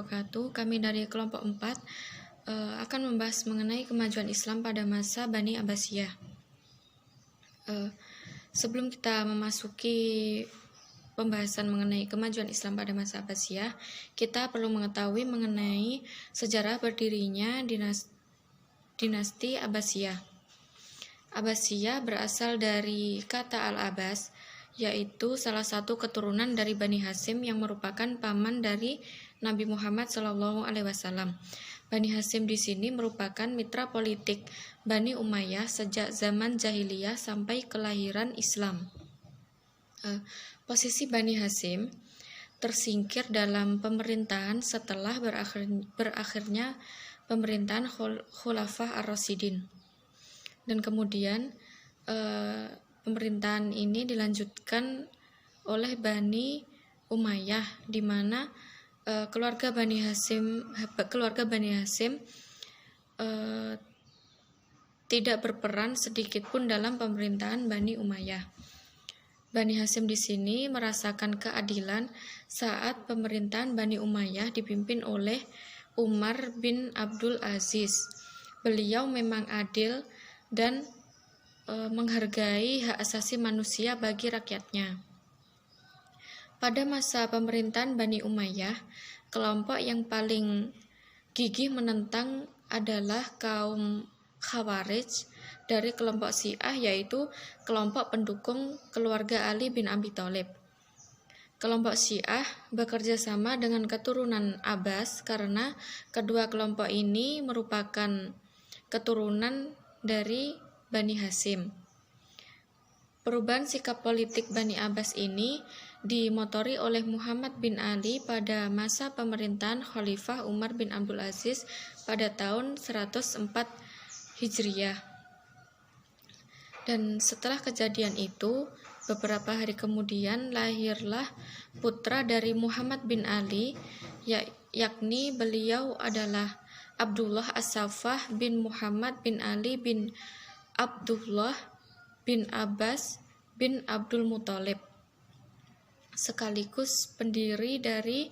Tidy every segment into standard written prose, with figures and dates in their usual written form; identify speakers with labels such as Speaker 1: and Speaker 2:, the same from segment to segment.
Speaker 1: wabarakatuh. Kami dari kelompok 4 akan membahas mengenai kemajuan Islam pada masa Bani Abbasiyah. Sebelum kita memasuki pembahasan mengenai kemajuan Islam pada masa Abbasiyah, kita perlu mengetahui mengenai sejarah berdirinya dinasti Abbasiyah. Abbasiyah berasal dari kata Al-Abbas, yaitu salah satu keturunan dari Bani Hasyim yang merupakan paman dari Nabi Muhammad SAW. Bani Hasyim di sini merupakan mitra politik Bani Umayyah sejak zaman jahiliyah sampai kelahiran Islam. Posisi Bani Hasyim tersingkir dalam pemerintahan setelah berakhirnya pemerintahan Khulafah Ar-Rasyidin. Dan kemudian pemerintahan ini dilanjutkan oleh Bani Umayyah, di mana keluarga Bani Hasyim tidak berperan sedikit pun dalam pemerintahan Bani Umayyah. Bani Hasyim di sini merasakan keadilan saat pemerintahan Bani Umayyah dipimpin oleh Umar bin Abdul Aziz. Beliau memang adil dan menghargai hak asasi manusia bagi rakyatnya. Pada masa pemerintahan Bani Umayyah, kelompok yang paling gigih menentang adalah kaum Khawarij dari kelompok Syiah, yaitu kelompok pendukung keluarga Ali bin Abi Thalib. Kelompok Syiah bekerja sama dengan keturunan Abbas karena kedua kelompok ini merupakan keturunan dari Bani Hasyim. Perubahan sikap politik Bani Abbas ini dimotori oleh Muhammad bin Ali pada masa pemerintahan Khalifah Umar bin Abdul Aziz pada tahun 104 Hijriyah. Dan setelah kejadian itu, beberapa hari kemudian lahirlah putra dari Muhammad bin Ali, yakni beliau adalah Abdullah As-Saffah bin Muhammad bin Ali bin Abdullah bin Abbas bin Abdul Muthalib, sekaligus pendiri dari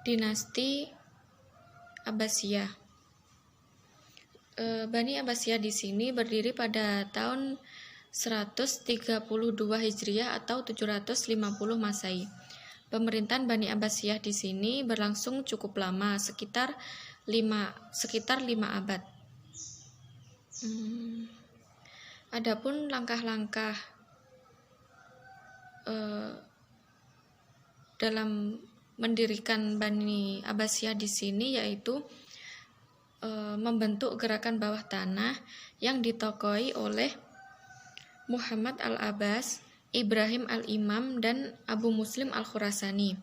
Speaker 1: dinasti Abbasiyah. Bani Abbasiyah di sini berdiri pada tahun 132 Hijriah atau 750 Masehi. Pemerintahan Bani Abbasiyah di sini berlangsung cukup lama, sekitar 5 abad. Adapun langkah-langkah dalam mendirikan Bani Abbasiyah di sini yaitu membentuk gerakan bawah tanah yang ditokoi oleh Muhammad Al-Abbas, Ibrahim Al-Imam, dan Abu Muslim Al-Khurasani.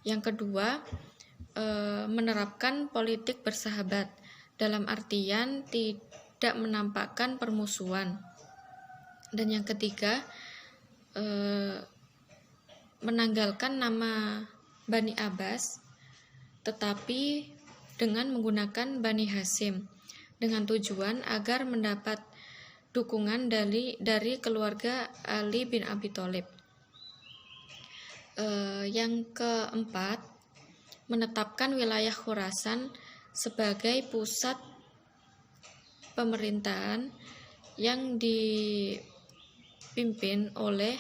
Speaker 1: Yang kedua, menerapkan politik bersahabat, dalam artian tidak menampakkan permusuhan. Dan yang ketiga, menanggalkan nama Bani Abbas tetapi dengan menggunakan Bani Hasyim, dengan tujuan agar mendapat dukungan dari keluarga Ali bin Abi Thalib. Yang keempat, menetapkan wilayah Khurasan sebagai pusat pemerintahan yang dipimpin oleh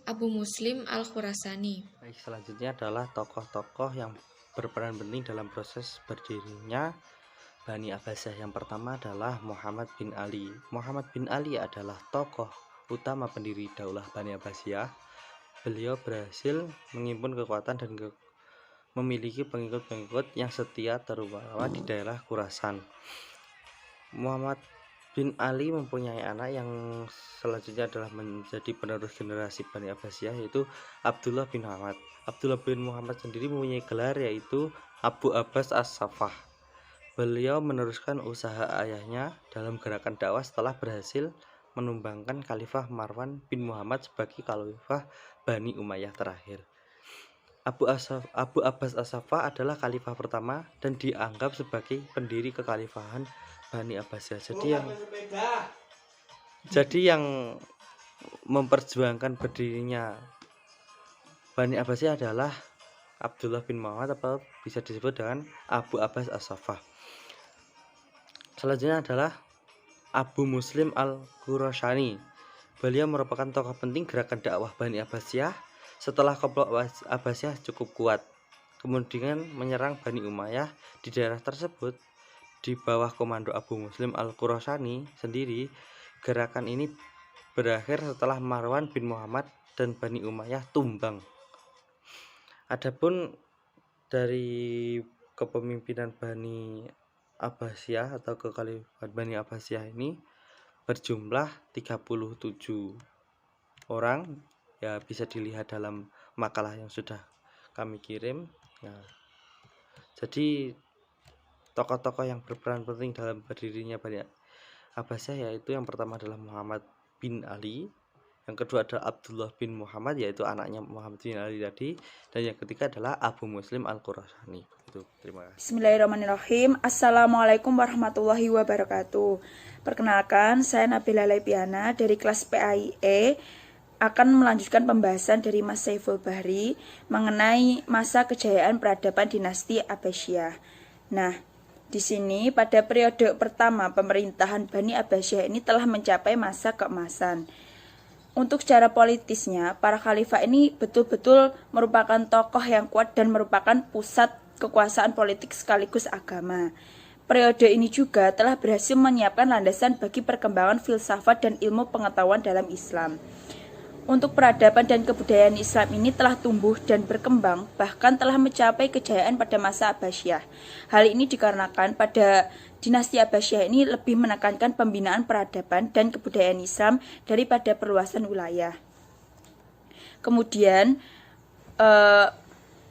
Speaker 1: Abu Muslim Al-Khurasani.
Speaker 2: Selanjutnya adalah tokoh-tokoh yang berperan penting dalam proses berdirinya Bani Abbasiyah. Yang pertama adalah Muhammad bin Ali. Muhammad bin Ali adalah tokoh utama pendiri Daulah Bani Abbasiyah. Beliau berhasil menghimpun kekuatan dan memiliki pengikut-pengikut yang setia terutama di daerah Khurasan. Muhammad bin Ali mempunyai anak yang selanjutnya adalah menjadi penerus generasi Bani Abbasiyah, yaitu Abdullah bin Muhammad. Abdullah bin Muhammad sendiri mempunyai gelar yaitu Abu Abbas As-Saffah. Beliau meneruskan usaha ayahnya dalam gerakan dakwah setelah berhasil menumbangkan Khalifah Marwan bin Muhammad sebagai Khalifah Bani Umayyah terakhir. Abu Abbas As-Saffah adalah khalifah pertama dan dianggap sebagai pendiri kekhalifahan Bani Abbasiyah. Jadi yang memperjuangkan berdirinya Bani Abbasiyah adalah Abdullah bin Muhammad atau bisa disebut dengan Abu Abbas As-Saffah. Selanjutnya adalah Abu Muslim Al-Khurasani. Beliau merupakan tokoh penting gerakan dakwah Bani Abbasiyah setelah kelompok Abbasiyah cukup kuat. Kemudian menyerang Bani Umayyah di daerah tersebut di bawah komando Abu Muslim Al-Khurasani sendiri. Gerakan ini berakhir setelah Marwan bin Muhammad dan Bani Umayyah tumbang. Adapun dari kepemimpinan Bani Abbasiyah atau kekhalifahan Bani Abbasiyah ini berjumlah 37 orang, ya bisa dilihat dalam makalah yang sudah kami kirim ya. Jadi tokoh-tokoh yang berperan penting dalam berdirinya Bani Abbasiyah yaitu yang pertama adalah Muhammad bin Ali, yang kedua adalah Abdullah bin Muhammad yaitu anaknya Muhammad bin Ali tadi, dan yang ketiga adalah Abu Muslim Al-Khurasani. Itu, terima kasih.
Speaker 3: Bismillahirrahmanirrahim. Assalamualaikum warahmatullahi wabarakatuh. Perkenalkan, saya Nabila Lepiana dari kelas PAIE akan melanjutkan pembahasan dari Mas Saiful Bahri mengenai masa kejayaan peradaban dinasti Abbasiyah. Nah, di sini pada periode pertama pemerintahan Bani Abbasiyah ini telah mencapai masa keemasan. Untuk secara politisnya, para khalifah ini betul-betul merupakan tokoh yang kuat dan merupakan pusat kekuasaan politik sekaligus agama. Periode ini juga telah berhasil menyiapkan landasan bagi perkembangan filsafat dan ilmu pengetahuan dalam Islam. Untuk peradaban dan kebudayaan Islam ini telah tumbuh dan berkembang, bahkan telah mencapai kejayaan pada masa Abbasiyah. Hal ini dikarenakan pada dinasti Abbasiyah ini lebih menekankan pembinaan peradaban dan kebudayaan Islam daripada perluasan wilayah. Kemudian,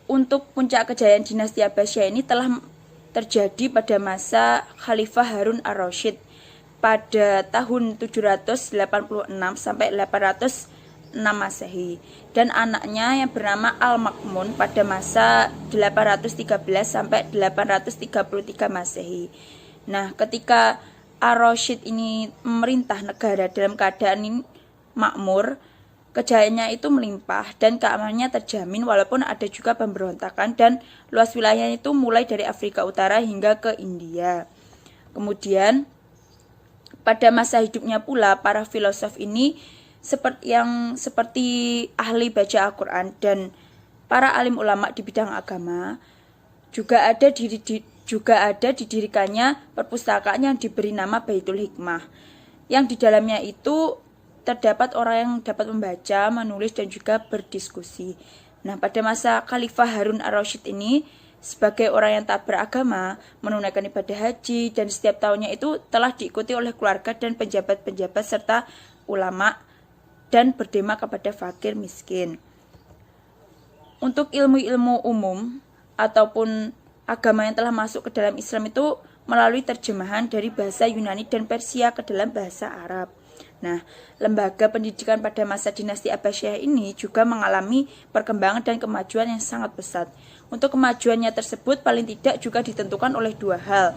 Speaker 3: untuk puncak kejayaan dinasti Abbasiyah ini telah terjadi pada masa Khalifah Harun ar-Rasyid pada tahun 786 sampai 806 Masehi, dan anaknya yang bernama Al-Makmun pada masa 813 sampai 833 Masehi. Nah, ketika ar-Rasyid ini memerintah negara dalam keadaan ini makmur, kejayaannya itu melimpah dan keamanannya terjamin walaupun ada juga pemberontakan, dan luas wilayahnya itu mulai dari Afrika Utara hingga ke India. Kemudian pada masa hidupnya pula para filosof ini seperti ahli baca Al-Quran dan para alim ulama di bidang agama juga ada didirikannya perpustakaan yang diberi nama Baitul Hikmah, yang di dalamnya itu terdapat orang yang dapat membaca, menulis, dan juga berdiskusi. Nah, pada masa Khalifah Harun ar-Rasyid ini, sebagai orang yang tak beragama, menunaikan ibadah haji, dan setiap tahunnya itu telah diikuti oleh keluarga dan penjabat-penjabat serta ulama, dan berdema kepada fakir miskin. Untuk ilmu-ilmu umum ataupun agama yang telah masuk ke dalam Islam itu melalui terjemahan dari bahasa Yunani dan Persia ke dalam bahasa Arab. Nah, lembaga pendidikan pada masa dinasti Abbasiyah ini juga mengalami perkembangan dan kemajuan yang sangat pesat. Untuk kemajuannya tersebut paling tidak juga ditentukan oleh dua hal,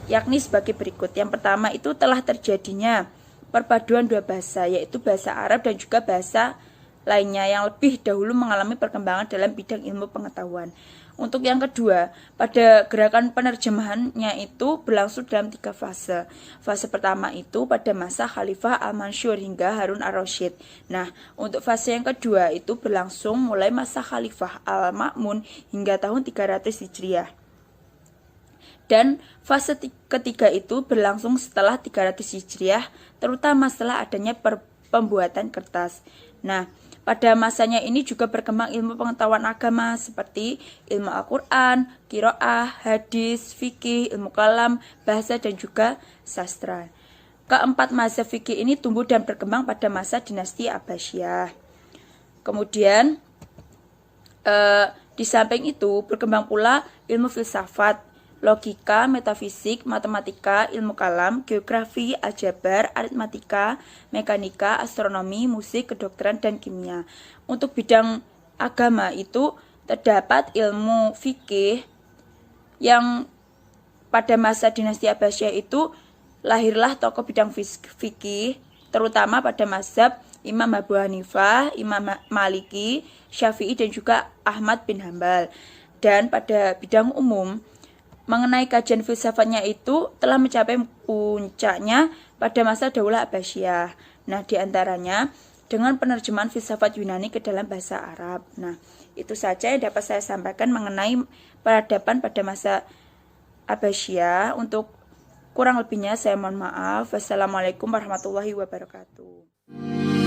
Speaker 3: yakni sebagai berikut. Yang pertama itu telah terjadinya perpaduan dua bahasa, yaitu bahasa Arab dan juga bahasa lainnya yang lebih dahulu mengalami perkembangan dalam bidang ilmu pengetahuan. Untuk yang kedua, pada gerakan penerjemahannya itu berlangsung dalam 3 fase. Fase pertama itu pada masa Khalifah Al-Mansur hingga Harun ar-Rasyid. Nah, untuk fase yang kedua itu berlangsung mulai masa Khalifah Al-Ma'mun hingga tahun 300 Hijriah. Dan fase ketiga itu berlangsung setelah 300 Hijriah, terutama setelah adanya pembuatan kertas. Nah, pada masanya ini juga berkembang ilmu pengetahuan agama seperti ilmu Al-Quran, qiraah, hadis, fikih, ilmu kalam, bahasa, dan juga sastra. Keempat mazhab fikih ini tumbuh dan berkembang pada masa dinasti Abbasiyah. Kemudian di samping itu berkembang pula ilmu filsafat, logika, metafisik, matematika, ilmu kalam, geografi, aljabar, aritmatika, mekanika, astronomi, musik, kedokteran, dan kimia. Untuk bidang agama itu terdapat ilmu fikih yang pada masa dinasti Abbasiyah itu lahirlah tokoh bidang fikih, terutama pada mazhab Imam Abu Hanifah, Imam Maliki, Syafi'i, dan juga Ahmad bin Hambal. Dan pada bidang umum, mengenai kajian filsafatnya itu telah mencapai puncaknya pada masa Daulah Abbasiyah. Nah, diantaranya dengan penerjemahan filsafat Yunani ke dalam bahasa Arab. Nah, itu saja yang dapat saya sampaikan mengenai peradaban pada masa Abbasiyah. Untuk kurang lebihnya saya mohon maaf. Wassalamualaikum warahmatullahi wabarakatuh.